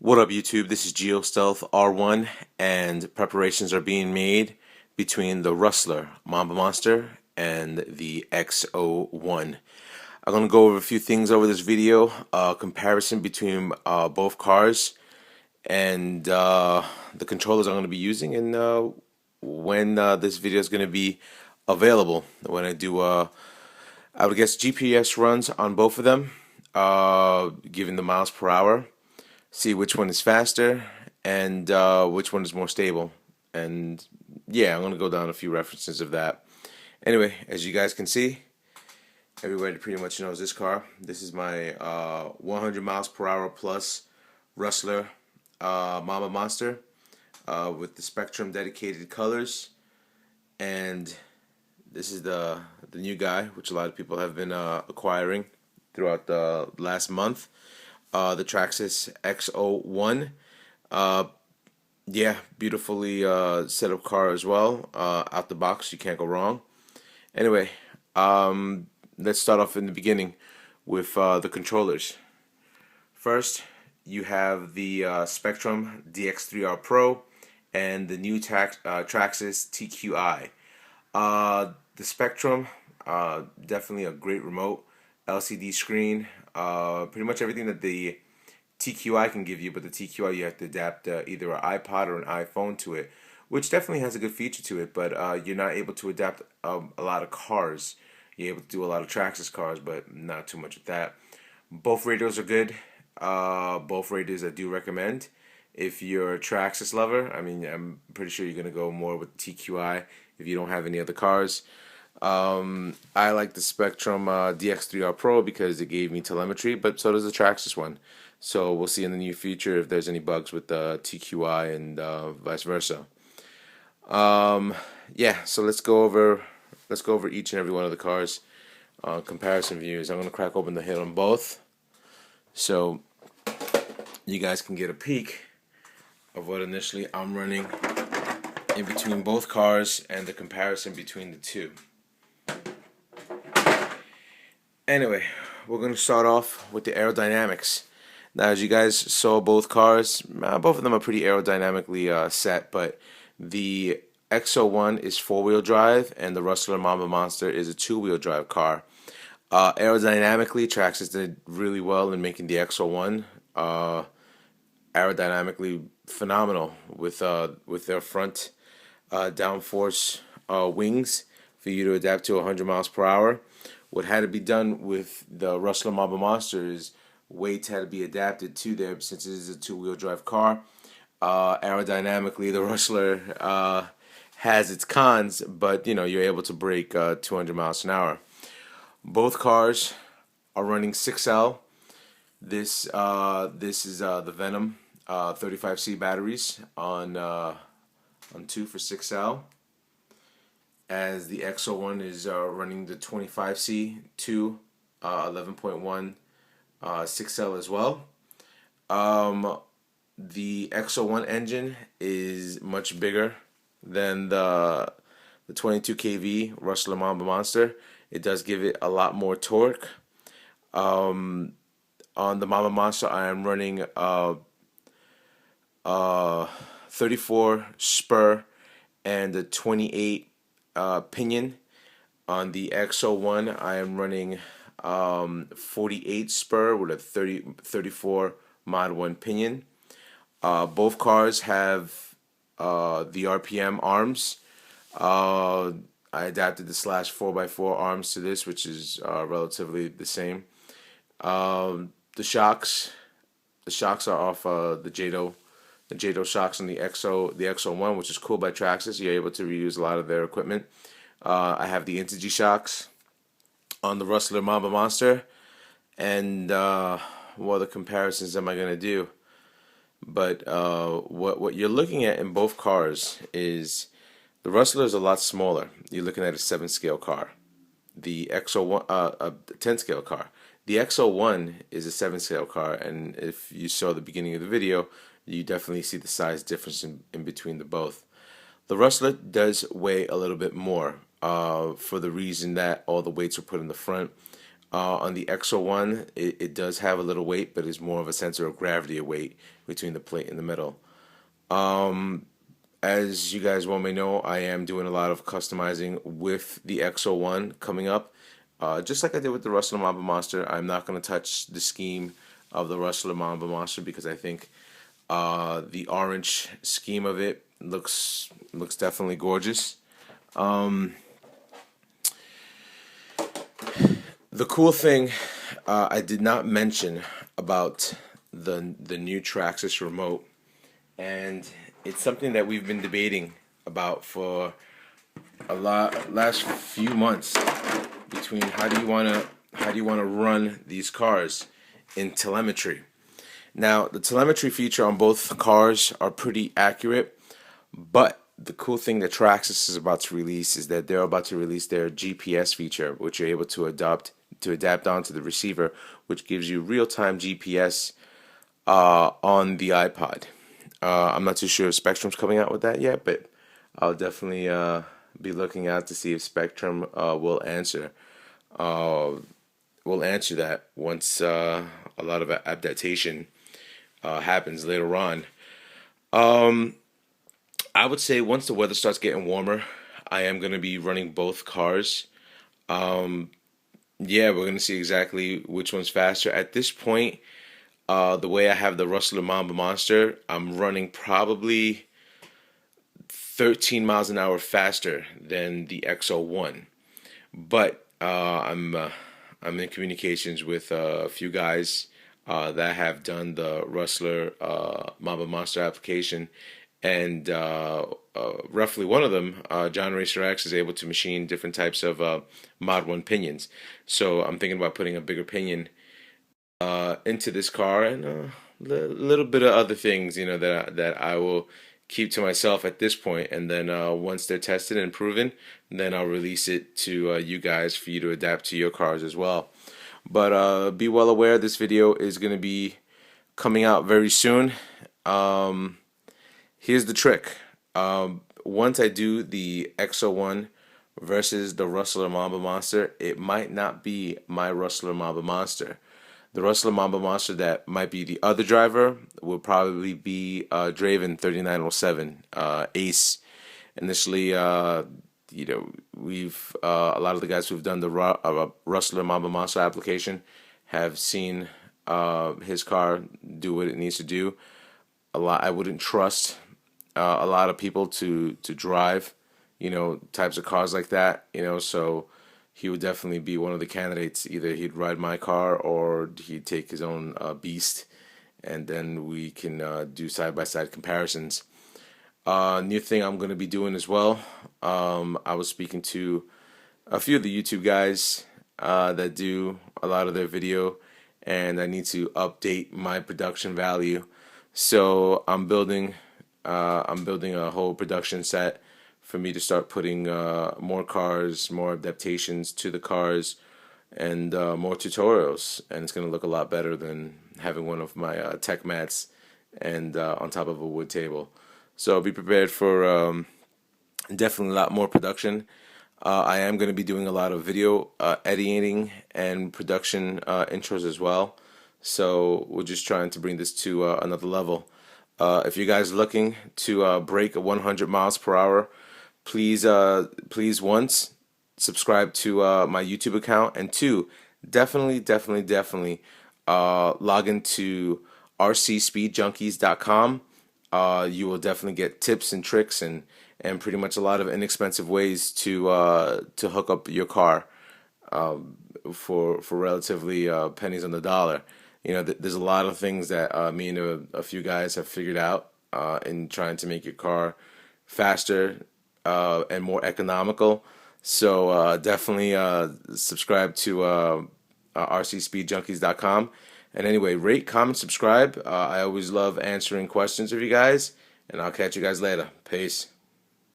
What up, YouTube? This is GeoStealth R1, and preparations are being made between the Rustler Mamba Monster and the XO-1. I'm going to go over a few things over this video, comparison between both cars, and the controllers I'm going to be using, and when this video is going to be available. When I do, I would guess GPS runs on both of them, given the miles per hour. See which one is faster and which one is more stable. And yeah, I'm going to go down a few references of that. Anyway, as you guys can see, everybody pretty much knows this car. This is my 100 miles per hour plus Rustler Mamba Monster with the Spectrum dedicated colors. And this is the new guy, which a lot of people have been acquiring throughout the last month. The Traxxas XO-1. Yeah, beautifully set up car as well. Out the box, you can't go wrong. Anyway, let's start off in the beginning with the controllers. First, you have the Spectrum DX3R Pro and the new Traxxas TQI. The Spectrum, definitely a great remote. LCD screen, pretty much everything that the TQI can give you, but the TQI you have to adapt either an iPod or an iPhone to it, which definitely has a good feature to it, but you're not able to adapt a lot of cars. You're able to do a lot of Traxxas cars, but not too much with that. Both radios are good. Both radios I do recommend. If you're a Traxxas lover, I mean, I'm pretty sure you're going to go more with the TQI if you don't have any other cars. I like the Spectrum DX3R Pro because it gave me telemetry, but so does the Traxxas one. So we'll see in the near future if there's any bugs with the TQI and vice versa. Yeah, so let's go over each and every one of the cars. Comparison views. I'm gonna crack open the hood on both, so you guys can get a peek of what initially I'm running in between both cars and the comparison between the two. Anyway, we're going to start off with the aerodynamics. Now, as you guys saw, both cars, both of them are pretty aerodynamically set, but the XO-1 is four-wheel drive, and the Rustler Mamba Monster is a two-wheel drive car. Aerodynamically, Traxxas did really well in making the XO-1 aerodynamically phenomenal with their front downforce wings for you to adapt to 100 miles per hour. What had to be done with the Rustler Mamba Monster is weights had to be adapted to there since it is a two-wheel drive car. Aerodynamically, the Rustler has its cons, but you know you're able to break 200 miles an hour. Both cars are running 6L. This is the Venom 35C batteries on 2 for 6L. As the XO-1 is running the 25C 2 11.1 6L as well. The XO-1 engine is much bigger than the 22 kV Rustler Mamba Monster. It does give it a lot more torque. On the Mamba Monster, I am running 34 spur and a 28 pinion. On the XO-1, I am running 48 spur with a 34 mod 1 pinion. Both cars have the RPM arms. I adapted the slash 4x4 arms to this, which is relatively the same. The shocks are off the JATO shocks on the XO-1, which is cool by Traxxas. You're able to reuse a lot of their equipment. I have the Integy shocks on the Rustler Mamba Monster, and what other comparisons am I gonna do? But what you're looking at in both cars is the Rustler is a lot smaller. You're looking at a 7-scale car. The XO-1, a 10-scale car. The XO-1 is a 7-scale car, and if you saw the beginning of the video, you definitely see the size difference in between the both. The Rustler does weigh a little bit more for the reason that all the weights are put in the front. On the XO-1, it does have a little weight, but it's more of a center of gravity of weight between the plate and the middle. As you guys well may know, I am doing a lot of customizing with the XO-1 coming up. Just like I did with the Rustler Mamba Monster, I'm not going to touch the scheme of the Rustler Mamba Monster because I think the orange scheme of it looks definitely gorgeous. The cool thing I did not mention about the new Traxxas remote, and it's something that we've been debating about for last few months, between how do you want to run these cars in telemetry. Now, the telemetry feature on both cars are pretty accurate, but the cool thing that Traxxas is about to release is that they're about to release their GPS feature, which you're able to adapt onto the receiver, which gives you real-time GPS on the iPod. I'm not too sure if Spectrum's coming out with that yet, but I'll definitely be looking out to see if Spectrum will answer that once a lot of adaptation happens later on. I would say once the weather starts getting warmer, I am going to be running both cars. Yeah, we're going to see exactly which one's faster. At this point, the way I have the Rustler Mamba Monster, I'm running probably 13 miles an hour faster than the XO-1. But I'm in communications with a few guys that have done the Rustler Mamba Monster application, and roughly one of them, John Racer X, is able to machine different types of Mod 1 pinions. So I'm thinking about putting a bigger pinion into this car, and a little bit of other things, that I will keep to myself at this point. And then once they're tested and proven, then I'll release it to you guys for you to adapt to your cars as well. But be well aware this video is going to be coming out very soon. Here's the trick. Once I do the XO-1 versus the Rustler Mamba Monster, it might not be my Rustler Mamba Monster. The Rustler Mamba Monster that might be the other driver will probably be Draven 3907 Ace. Initially, we've a lot of the guys who've done the Rustler Mamba Monster application have seen his car do what it needs to do. I wouldn't trust a lot of people to drive, types of cars like that, so he would definitely be one of the candidates. Either he'd ride my car or he'd take his own beast, and then we can do side-by-side comparisons. New thing I'm going to be doing as well, I was speaking to a few of the YouTube guys that do a lot of their video, and I need to update my production value. So I'm building a whole production set for me to start putting more cars, more adaptations to the cars, and more tutorials. And it's going to look a lot better than having one of my tech mats and on top of a wood table. So be prepared for definitely a lot more production. I am going to be doing a lot of video editing and production intros as well. So we're just trying to bring this to another level. If you guys are looking to break 100 miles per hour, please once subscribe to my YouTube account, and two, definitely log into rcspeedjunkies.com. You will definitely get tips and tricks and pretty much a lot of inexpensive ways to hook up your car for relatively pennies on the dollar. There's a lot of things that me and a few guys have figured out in trying to make your car faster and more economical. So definitely subscribe to rcspeedjunkies.com. And anyway, rate, comment, subscribe. I always love answering questions of you guys, and I'll catch you guys later. Peace.